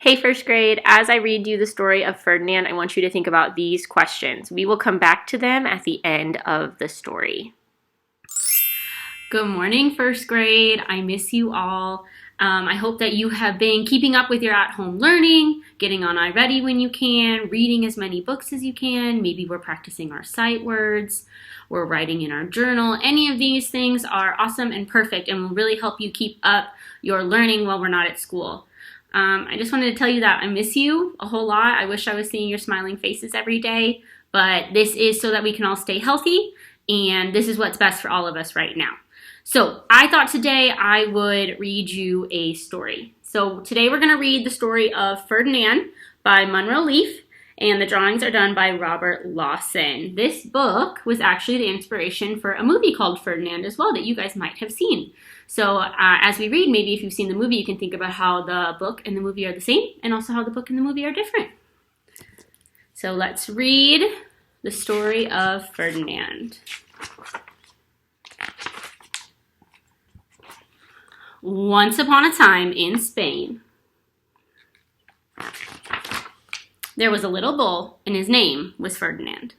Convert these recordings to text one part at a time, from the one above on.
Hey, first grade, as I read you the story of Ferdinand, I want you to think about these questions. We will come back to them at the end of the story. Good morning, first grade. I miss you all. I hope that you have been keeping up with your at-home learning, getting on iReady when you can, reading as many books as you can. Maybe we're practicing our sight words, we're writing in our journal. Any of these things are awesome and perfect and will really help you keep up your learning while we're not at school. I just wanted to tell you that I miss you a whole lot. I wish I was seeing your smiling faces every day, but this is so that we can all stay healthy, and this is what's best for all of us right now. So I thought today I would read you a story. So today we're going to read the story of Ferdinand by Munro Leaf, and the drawings are done by Robert Lawson. This book was actually the inspiration for a movie called Ferdinand as well that you guys might have seen. So as we read, maybe if you've seen the movie, you can think about how the book and the movie are the same, and also how the book and the movie are different. So let's read the story of Ferdinand. Once upon a time in Spain, there was a little bull, and his name was Ferdinand.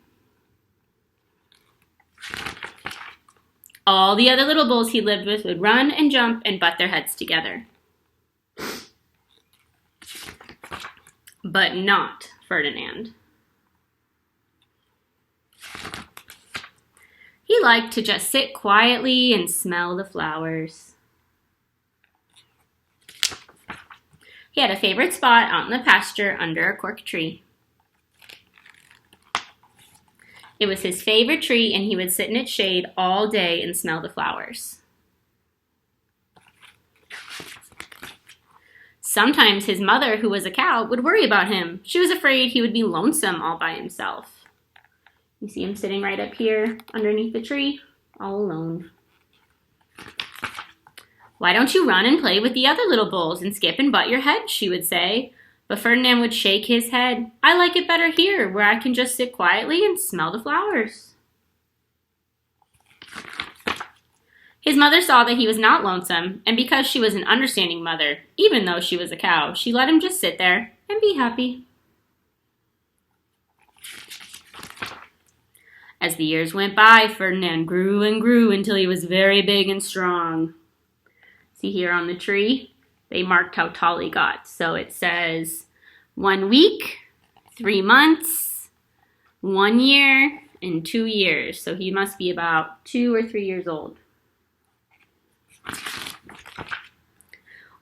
All the other little bulls he lived with would run and jump and butt their heads together. But not Ferdinand. He liked to just sit quietly and smell the flowers. He had a favorite spot out in the pasture under a cork tree. It was his favorite tree, and he would sit in its shade all day and smell the flowers. Sometimes his mother, who was a cow, would worry about him. She was afraid he would be lonesome all by himself. You see him sitting right up here underneath the tree, all alone. "Why don't you run and play with the other little bulls and skip and butt your head?" she would say. But Ferdinand would shake his head. "I like it better here, where I can just sit quietly and smell the flowers." His mother saw that he was not lonesome, and because she was an understanding mother, even though she was a cow, she let him just sit there and be happy. As the years went by, Ferdinand grew and grew until he was very big and strong. See here on the tree, they marked how tall he got. So it says 1 week, 3 months, 1 year, and 2 years. So he must be about 2 or 3 years old.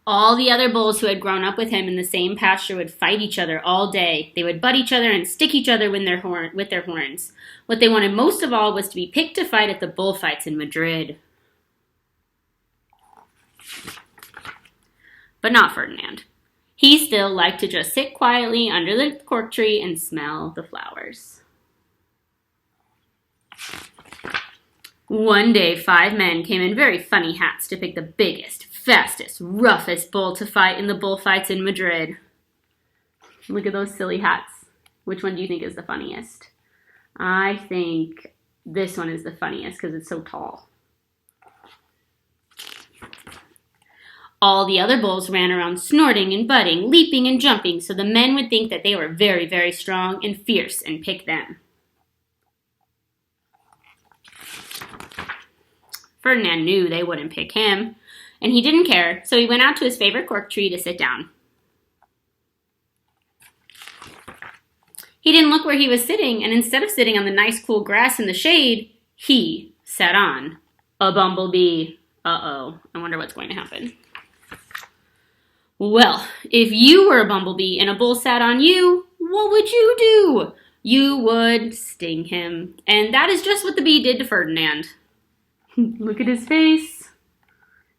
All the other bulls who had grown up with him in the same pasture would fight each other all day. They would butt each other and stick each other with their horns. What they wanted most of all was to be picked to fight at the bullfights in Madrid. But not Ferdinand. He still liked to just sit quietly under the cork tree and smell the flowers. One day, 5 men came in very funny hats to pick the biggest, fastest, roughest bull to fight in the bullfights in Madrid. Look at those silly hats. Which one do you think is the funniest? I think this one is the funniest because it's so tall. All the other bulls ran around snorting and butting, leaping and jumping, so the men would think that they were very, very strong and fierce and pick them. Ferdinand knew they wouldn't pick him, and he didn't care, so he went out to his favorite cork tree to sit down. He didn't look where he was sitting, and instead of sitting on the nice cool grass in the shade, he sat on a bumblebee. Uh-oh, I wonder what's going to happen. Well, if you were a bumblebee and a bull sat on you, what would you do? You would sting him. And that is just what the bee did to Ferdinand. Look at his face.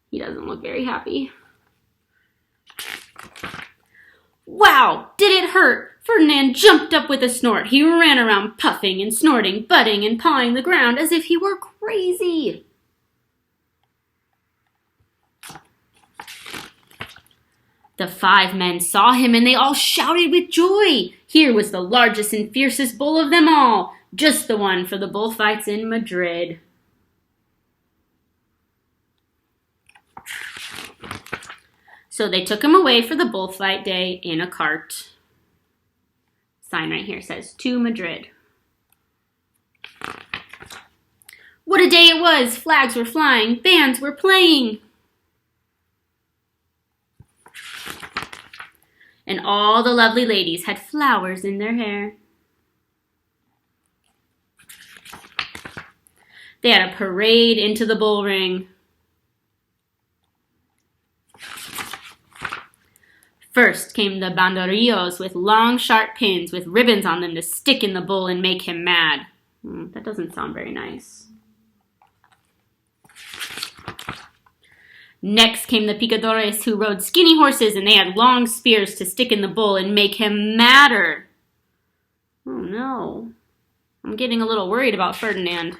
He doesn't look very happy. Wow, did it hurt? Ferdinand jumped up with a snort. He ran around puffing and snorting, butting and pawing the ground as if he were crazy. The 5 men saw him, and they all shouted with joy. Here was the largest and fiercest bull of them all, just the one for the bullfights in Madrid. So they took him away for the bullfight day in a cart. Sign right here says, to Madrid. What a day it was! Flags were flying, bands were playing. And all the lovely ladies had flowers in their hair. They had a parade into the bull ring. First came the banderillos with long, sharp pins with ribbons on them to stick in the bull and make him mad. That doesn't sound very nice. Next came the picadores who rode skinny horses and they had long spears to stick in the bull and make him madder. Oh no, I'm getting a little worried about Ferdinand.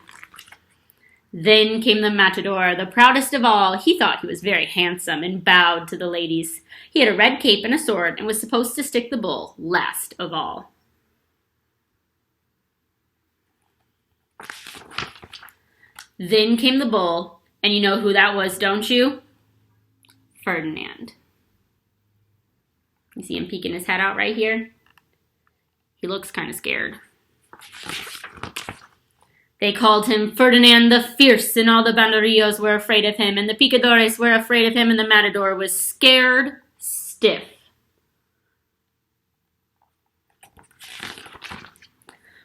Then came the Matador, the proudest of all. He thought he was very handsome and bowed to the ladies. He had a red cape and a sword and was supposed to stick the bull last of all. Then came the bull, and you know who that was, don't you? Ferdinand. You see him peeking his head out right here? He looks kind of scared. They called him Ferdinand the Fierce, and all the banderillos were afraid of him, and the picadores were afraid of him, and the Matador was scared stiff.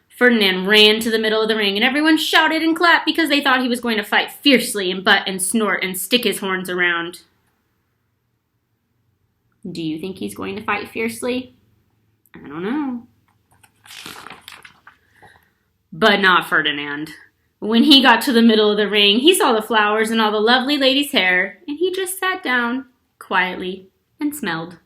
Ferdinand ran to the middle of the ring, and everyone shouted and clapped because they thought he was going to fight fiercely and butt and snort and stick his horns around. Do you think he's going to fight fiercely? I don't know. But not Ferdinand. When he got to the middle of the ring, he saw the flowers and all the lovely ladies' hair, and he just sat down quietly and smelled.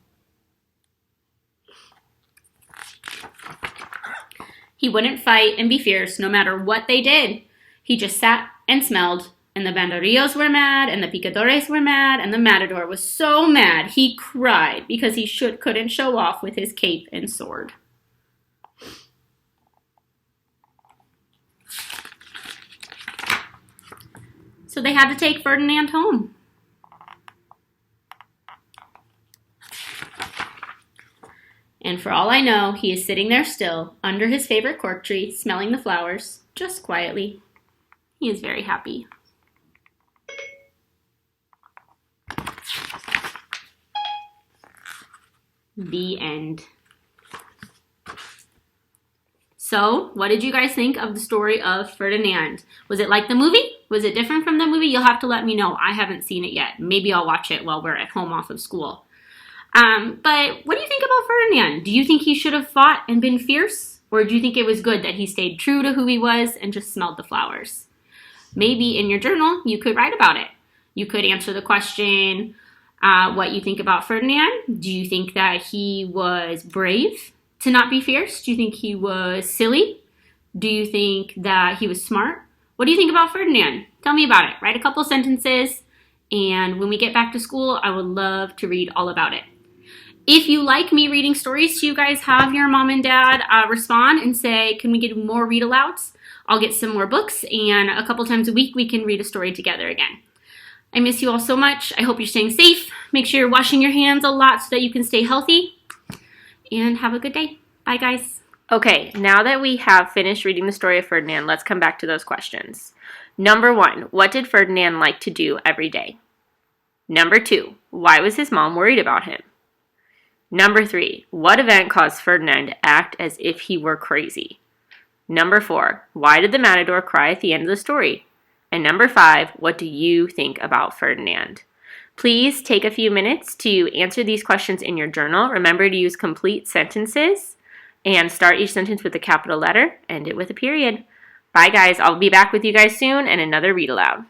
He wouldn't fight and be fierce no matter what they did. He just sat and smelled, and the banderillos were mad, and the picadores were mad, and the Matador was so mad he cried because he couldn't show off with his cape and sword. So they had to take Ferdinand home. And for all I know, he is sitting there still, under his favorite cork tree, smelling the flowers, just quietly. He is very happy. The end. So, what did you guys think of the story of Ferdinand? Was it like the movie? Was it different from the movie? You'll have to let me know. I haven't seen it yet. Maybe I'll watch it while we're at home off of school. But what do you think about Ferdinand? Do you think he should have fought and been fierce? Or do you think it was good that he stayed true to who he was and just smelled the flowers? Maybe in your journal, you could write about it. You could answer the question, what you think about Ferdinand. Do you think that he was brave to not be fierce? Do you think he was silly? Do you think that he was smart? What do you think about Ferdinand? Tell me about it. Write a couple sentences, and when we get back to school, I would love to read all about it. If you like me reading stories to you guys, have your mom and dad respond and say, can we get more read-alouds? I'll get some more books, and a couple times a week we can read a story together again. I miss you all so much. I hope you're staying safe. Make sure you're washing your hands a lot so that you can stay healthy. And have a good day. Bye, guys. Okay, now that we have finished reading the story of Ferdinand, let's come back to those questions. Number 1, what did Ferdinand like to do every day? Number 2, why was his mom worried about him? Number 3, what event caused Ferdinand to act as if he were crazy? Number 4, why did the Matador cry at the end of the story? And number 5, what do you think about Ferdinand? Please take a few minutes to answer these questions in your journal. Remember to use complete sentences and start each sentence with a capital letter, end it with a period. Bye guys, I'll be back with you guys soon and another read aloud.